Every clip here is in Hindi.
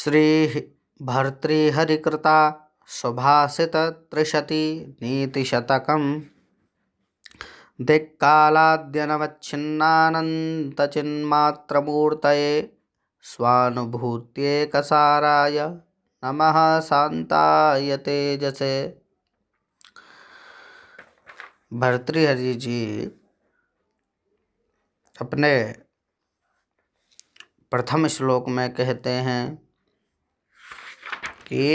श्री भर्तृहरिकृता सुभाषितत्रिशती नीतिशतकम् दिक्कालाद्यनवच्छिन्नानन्तचिन्मात्रमूर्तये स्वानुभूत्येकसाराय नमः शांताय तेजसे। भर्तृहरि जी अपने प्रथम श्लोक में कहते हैं कि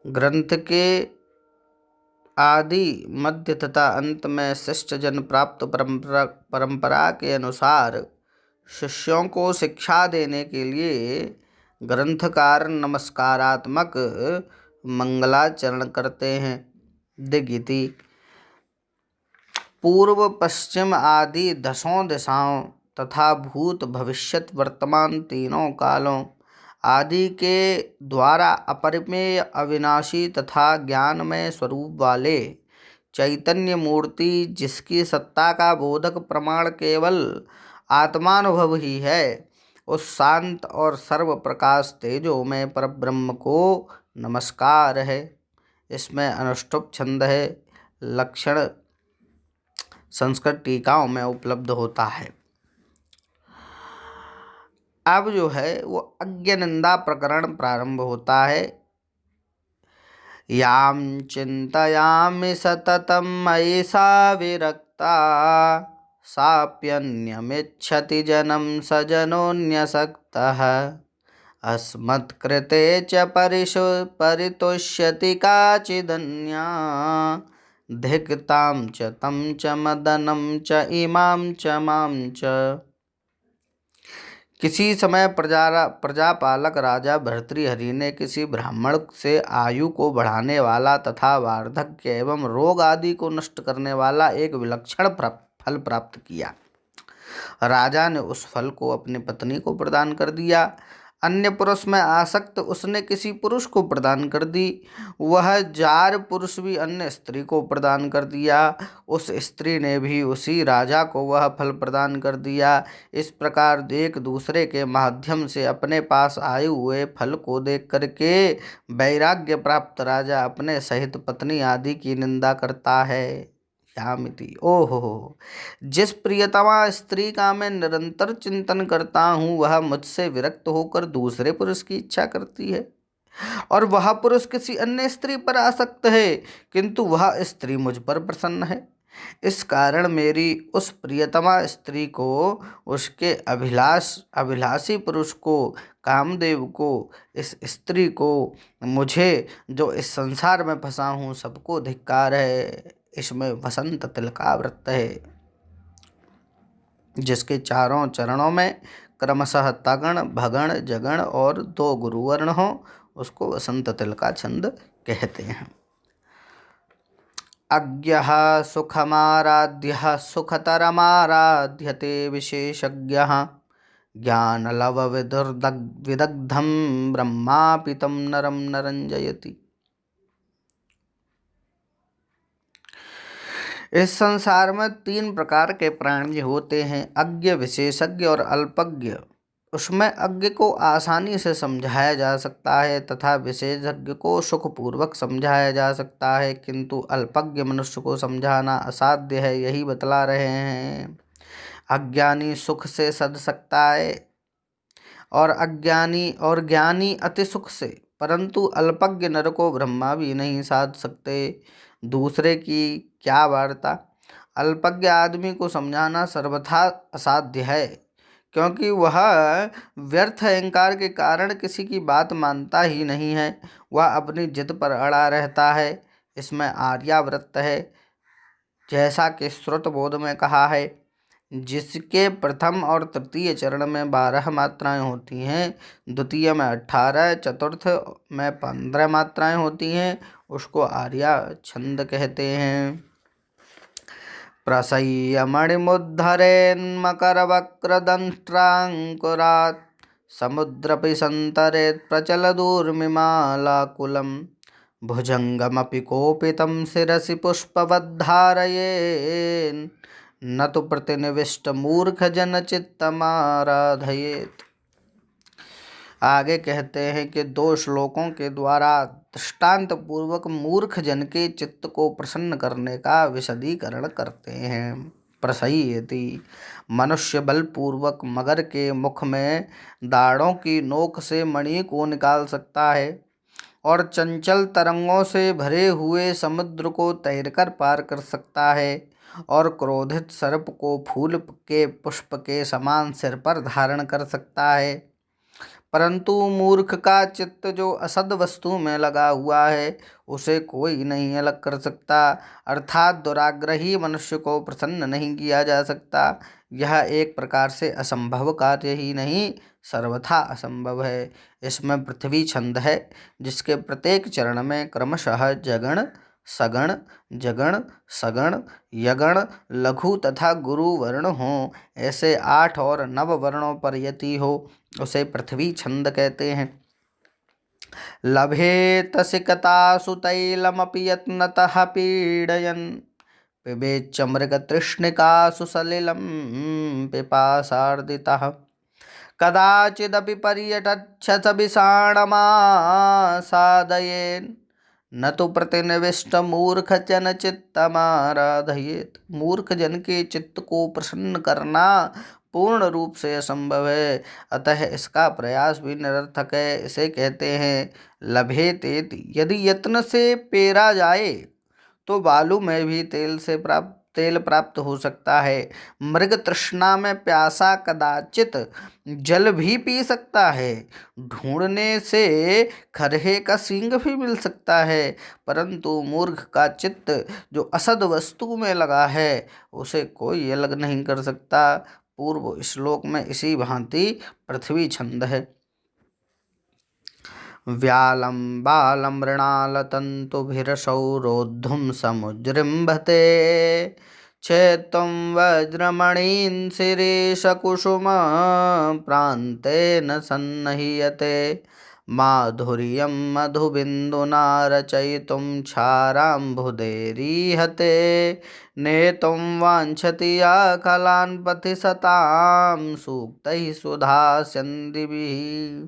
ग्रंथ के आदि मध्य तथा अंत में शिष्ट जन प्राप्त परंपरा के अनुसार शिष्यों को शिक्षा देने के लिए ग्रंथकार नमस्कारात्मक मंगलाचरण करते हैं। दिगिति पूर्व पश्चिम आदि 10 दिशाओं तथा भूत भविष्यत वर्तमान तीनों कालों आदि के द्वारा अपरिमेय अविनाशी तथा ज्ञानमय स्वरूप वाले चैतन्य मूर्ति, जिसकी सत्ता का बोधक प्रमाण केवल आत्मानुभव ही है, उस शांत और सर्व प्रकाश तेजो में परब्रह्म को नमस्कार है। इसमें अनुष्टुप छंद है। लक्षण संस्कृत टीकाओं में उपलब्ध होता है। अब जो है वो अज्ञ निंदा प्रकरण प्रारंभ होता है। याम चिंतयामि सततम मयि सा विरक्ता साप्यन्यमिच्छति जनम सजनोन्यसक्तः अस्मत्कृते च परितुष्यति काचिदन्या धिक्तां च तं च मदनं च इमां च मां च। किसी समय प्रजापालक राजा भर्तृहरि ने किसी ब्राह्मण से आयु को बढ़ाने वाला तथा वार्धक्य एवं रोग आदि को नष्ट करने वाला एक विलक्षण फल प्राप्त किया। राजा ने उस फल को अपनी पत्नी को प्रदान कर दिया। अन्य पुरुष में आसक्त उसने किसी पुरुष को प्रदान कर दी। वह जार पुरुष भी अन्य स्त्री को प्रदान कर दिया। उस स्त्री ने भी उसी राजा को वह फल प्रदान कर दिया। इस प्रकार एक दूसरे के माध्यम से अपने पास आए हुए फल को देख करके वैराग्य प्राप्त राजा अपने सहित पत्नी आदि की निंदा करता है। ओहो, जिस प्रियतमा स्त्री का मैं निरंतर चिंतन करता हूँ, वह मुझसे विरक्त होकर दूसरे पुरुष की इच्छा करती है, और वह पुरुष किसी अन्य स्त्री पर आसक्त है, किंतु वह स्त्री मुझ पर प्रसन्न है। इस कारण मेरी उस प्रियतमा स्त्री को, उसके अभिलाषी पुरुष को, कामदेव को, इस स्त्री को, मुझे जो इस संसार में फंसा हूँ, सबको धिक्कार है। इसमें वसंत तिल का व्रत है, जिसके चारों चरणों में क्रमशः तगण, भगण, जगण और 2 गुरुवर्ण हो, उसको वसंत तिल का छंद कहते हैं। अज्ञः सुखमाराध्यः सुखतरमाराध्यते विशेषज्ञः ज्ञानलवविदग्धं ब्रह्मापितं नरं नरंजयति। इस संसार में 3 प्रकार के प्राणी होते हैं, अज्ञ, विशेषज्ञ और अल्पज्ञ। उसमें अज्ञ को आसानी से समझाया जा सकता है तथा विशेषज्ञ को सुखपूर्वक समझाया जा सकता है, किंतु अल्पज्ञ मनुष्य को समझाना असाध्य है, यही बतला रहे हैं। अज्ञानी सुख से सध सकता है और अज्ञानी और ज्ञानी अति सुख से, परंतु अल्पज्ञ नर को ब्रह्मा भी नहीं साध सकते। दूसरे की क्या वार्ता। अल्पज्ञ आदमी को समझाना सर्वथा असाध्य है, क्योंकि वह व्यर्थ अहंकार के कारण किसी की बात मानता ही नहीं है। वह अपनी जिद पर अड़ा रहता है। इसमें आर्याव्रत है, जैसा कि श्रुत बोध में कहा है, जिसके प्रथम और तृतीय चरण में 12 मात्राएं होती हैं, द्वितीय में 18, चतुर्थ में 15 मात्राएं होती हैं, उसको आर्या छंद कहते हैं। प्रसय्यमणिमुद्धरेन्मकरवक्रदंष्ट्राङ्कुरात् समुद्रपि सन्तरेत् प्रचलदूर्मिमालाकुलं भुजङ्गमपि कोपितं शिरसि पुष्पवद्धारयेन् न तु प्रतिनिविष्टमूर्खजनचित्तमाराधयेत्। आगे कहते हैं कि 2 श्लोकों के द्वारा दृष्टांत पूर्वक मूर्ख जन के चित्त को प्रसन्न करने का विशदीकरण करते हैं। प्रसह्यति, मनुष्य बलपूर्वक मगर के मुख में दाढ़ों की नोक से मणि को निकाल सकता है और चंचल तरंगों से भरे हुए समुद्र को तैरकर पार कर सकता है और क्रोधित सर्प को फूल के पुष्प के समान सिर पर धारण कर सकता है। परंतु मूर्ख का चित्त जो असद वस्तु में लगा हुआ है उसे कोई नहीं अलग कर सकता, अर्थात दुराग्रही मनुष्य को प्रसन्न नहीं किया जा सकता। यह एक प्रकार से असंभव कार्य ही नहीं सर्वथा असंभव है। इसमें पृथ्वी छंद है जिसके प्रत्येक चरण में क्रमशः जगण, सगण, जगण, सगण, यगण, लघु तथा गुरु वर्ण हो। ऐसे 8 और 9 वर्णों पर यति हो उसे पृथ्वी छंद कहते हैं। लभेत सिकतासु तैलमपि यत्नतः पीडयन् पिबेच्च मृगतृष्णिकासु सलिलं पिपासार्दितः कदाचिदपि पर्यटच्छस विषाणमासादयेन् न तो प्रतिनिविष्ट मूर्ख जन चित्तमाराधयेत्। मूर्ख जन के चित्त को प्रसन्न करना पूर्ण रूप से असंभव है, अतः इसका प्रयास भी निरर्थक है। इसे कहते हैं लभेतेत। यदि यत्न से पेरा जाए तो बालू में भी तेल प्राप्त हो सकता है। मृग तृष्णा में प्यासा कदाचित जल भी पी सकता है। ढूंढने से खरहे का सींग भी मिल सकता है, परंतु मूर्ख का चित्त जो असद वस्तु में लगा है उसे कोई अलग नहीं कर सकता। पूर्व श्लोक में इसी भांति पृथ्वी छंद है। व्यालं बालं मृणालतन्तुभिरसौ रोद्धुं समुजृम्भते चेत्त्वं वज्रमणीन् शिरीशकुसुमप्रान्तेन सन्नह्यते माधुर्यं मधुबिन्दुना रचयितुं क्षाराम्बुदैरीहते नेतुं वाञ्छति या कलान् पथि सतां सूक्तैः सुधास्यन्दिभिः।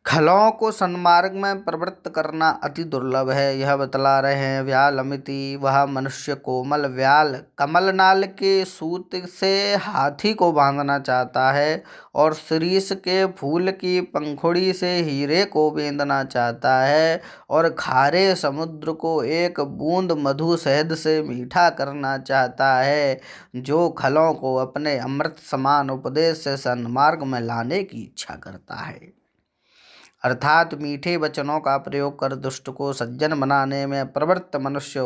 खलों को सन्मार्ग में प्रवृत्त करना अति दुर्लभ है, यह बतला रहे हैं। व्यालमिति, वह मनुष्य कोमल व्याल कमल नाल के सूत से हाथी को बांधना चाहता है और शिरीष के फूल की पंखुड़ी से हीरे को बेंधना चाहता है और खारे समुद्र को एक बूंद मधु शहद से मीठा करना चाहता है। जो खलों को अपने अमृत समान उपदेश से सन्मार्ग में लाने की इच्छा करता है, अर्थात मीठे वचनों का प्रयोग कर दुष्ट को सज्जन बनाने में प्रवृत्त मनुष्य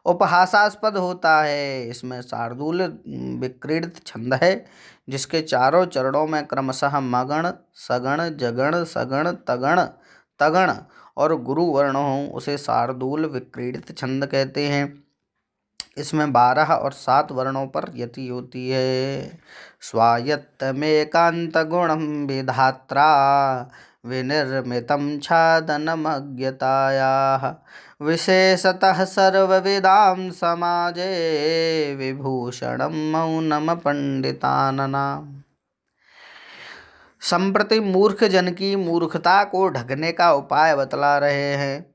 उपहासास्पद होता है। इसमें शार्दूल विक्रीडित छंद है जिसके चारों चरणों में क्रमशः मगण, सगण, जगण, सगण, तगण, तगण और गुरु वर्ण हो उसे शार्दूल विक्रीडित छंद कहते हैं। इसमें 12 और 7 वर्णों पर यति होती है। स्वायत्तमेकांत गुणं विधात्रा विनिर्मितं छादनमज्ञतायाः विशेषतः सर्वविदां समाजे विभूषणं मौनम पंडितानाम्। संप्रति मूर्ख जन की मूर्खता को ढकने का उपाय बतला रहे हैं।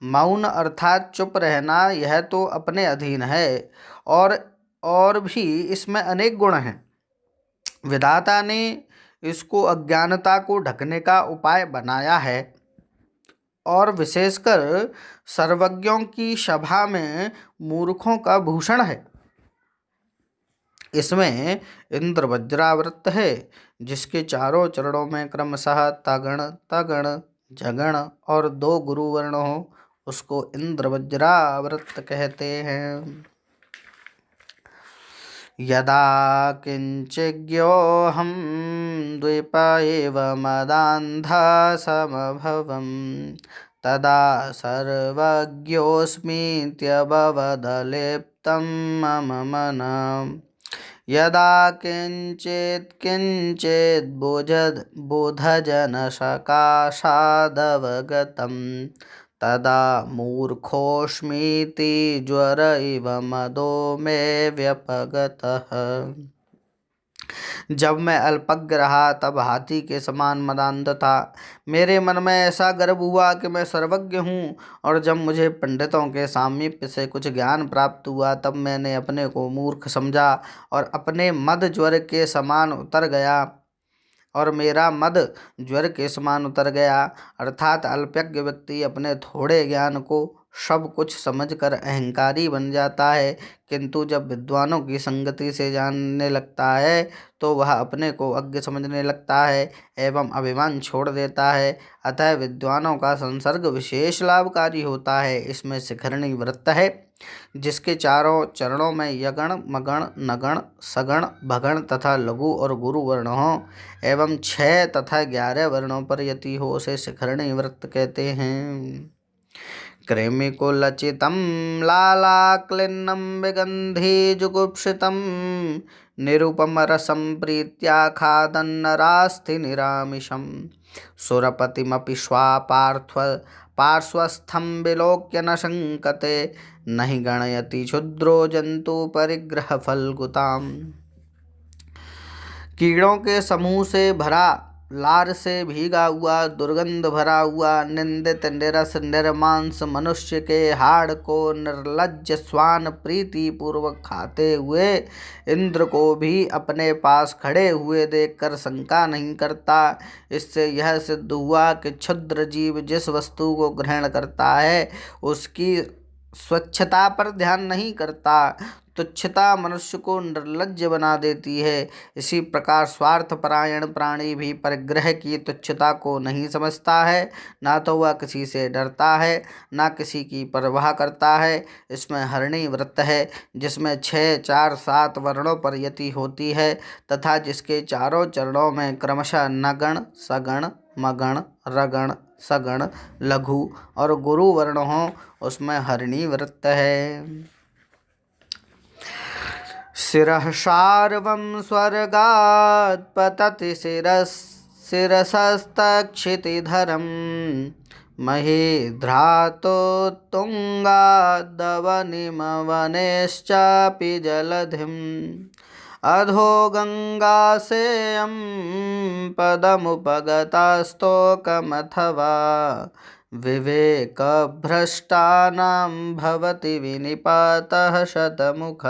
मौन अर्थात चुप रहना, यह तो अपने अधीन है और भी इसमें अनेक गुण हैं। विधाता ने इसको अज्ञानता को ढकने का उपाय बनाया है और विशेषकर सर्वज्ञों की सभा में मूर्खों का भूषण है। इसमें इंद्र वज्रावृत है जिसके चारों चरणों में क्रमशः तगण, तगण, जगण और 2 गुरु वर्ण हो उसको इंद्र वज्रावृत कहते हैं। यदा किंचिज्ञोऽहं द्वीप एव मदान्धः समभवम् तदा सर्वज्ञोऽस्मीत्यबवदलिप्तं मम मनः। यदा किंचित् बोधजनसकाशादवगतं तदा मूर्खोऽस्मीति ज्वर इव मदो मे व्यपगतः। जब मैं अल्पज्ञ रहा तब हाथी के समान मदान्ध था। मेरे मन में ऐसा गर्व हुआ कि मैं सर्वज्ञ हूँ, और जब मुझे पंडितों के सामीप्य से कुछ ज्ञान प्राप्त हुआ तब मैंने अपने को मूर्ख समझा और अपने मद ज्वर के समान उतर गया और मेरा मद ज्वर के समान उतर गया। अर्थात अल्पज्ञ व्यक्ति अपने थोड़े ज्ञान को सब कुछ समझकर अहंकारी बन जाता है, किंतु जब विद्वानों की संगति से जानने लगता है तो वह अपने को अज्ञ समझने लगता है एवं अभिमान छोड़ देता है। अतः विद्वानों का संसर्ग विशेष लाभकारी होता है। इसमें शिखरणी व्रत है, जिसके चारों चरणों में यगण मगण नगण सगण भगण तथा लघु और गुरु वर्ण हो एवं 6 तथा 11 वर्णों पर यति हो, उसे शिखरणी व्रत कहते हैं। कृमिकुलचितं लालाक्लिन्नं विगन्धि जुगुप्सितं निरुपमरसं प्रीत्या खादन्नरास्ति निरामिषं सुरपतिमपि पार्श्वस्थं विलोक्य न शङ्कते नहि गणयति क्षुद्रो जन्तु परिग्रहफलगुताम्। कीड़ों के समूह से भरा, लार से भीगा हुआ, दुर्गंध भरा हुआ, निंदित निरस निर्मांस मनुष्य के हाड़ को निर्लज्ज श्वान प्रीति पूर्वक खाते हुए इंद्र को भी अपने पास खड़े हुए देखकर शंका नहीं करता। इससे यह सिद्ध हुआ कि क्षुद्र जीव जिस वस्तु को ग्रहण करता है उसकी स्वच्छता पर ध्यान नहीं करता। तुच्छता मनुष्य को निर्लज्ज बना देती है। इसी प्रकार स्वार्थपरायण प्राणी भी परिग्रह की तुच्छता को नहीं समझता है। ना तो वह किसी से डरता है, ना किसी की परवाह करता है। इसमें हरणी व्रत है, जिसमें 6, 4, 7 वर्णों पर यति होती है तथा जिसके चारों चरणों में क्रमशः नगण सगण मगण रगण सगण लघु और गुरु वर्ण हो, उसमें हरणी व्रत है। शिरः शार्वं स्वर्गात् पतति शिरसस्तक्षितिधरं महीध्रातोत्तुङ्गादवनिमवनेश्चापि जलधिम् अधो गङ्गासेयं पदमुपगतास्तोकमथवा विवेकभ्रष्टानां भवति विनिपातः शतमुख।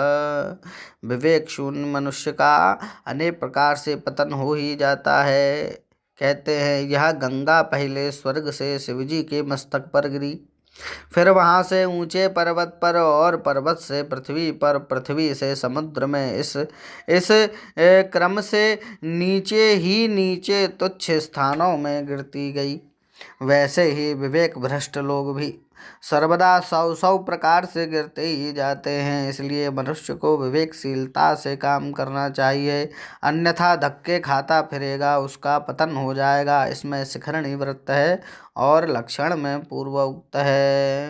विवेक शून्य मनुष्य का अनेक प्रकार से पतन हो ही जाता है। कहते हैं यह गंगा पहले स्वर्ग से शिवजी के मस्तक पर गिरी, फिर वहाँ से ऊंचे पर्वत पर और पर्वत से पृथ्वी पर, पृथ्वी से समुद्र में, इस क्रम से नीचे ही नीचे तुच्छ स्थानों में गिरती गई। वैसे ही विवेक भ्रष्ट लोग भी सर्वदा 100 प्रकार से गिरते ही जाते हैं। इसलिए मनुष्य को विवेकशीलता से काम करना चाहिए, अन्यथा धक्के खाता फिरेगा, उसका पतन हो जाएगा। इसमें शिखरणी व्रत है और लक्षण में पूर्वोक्त है।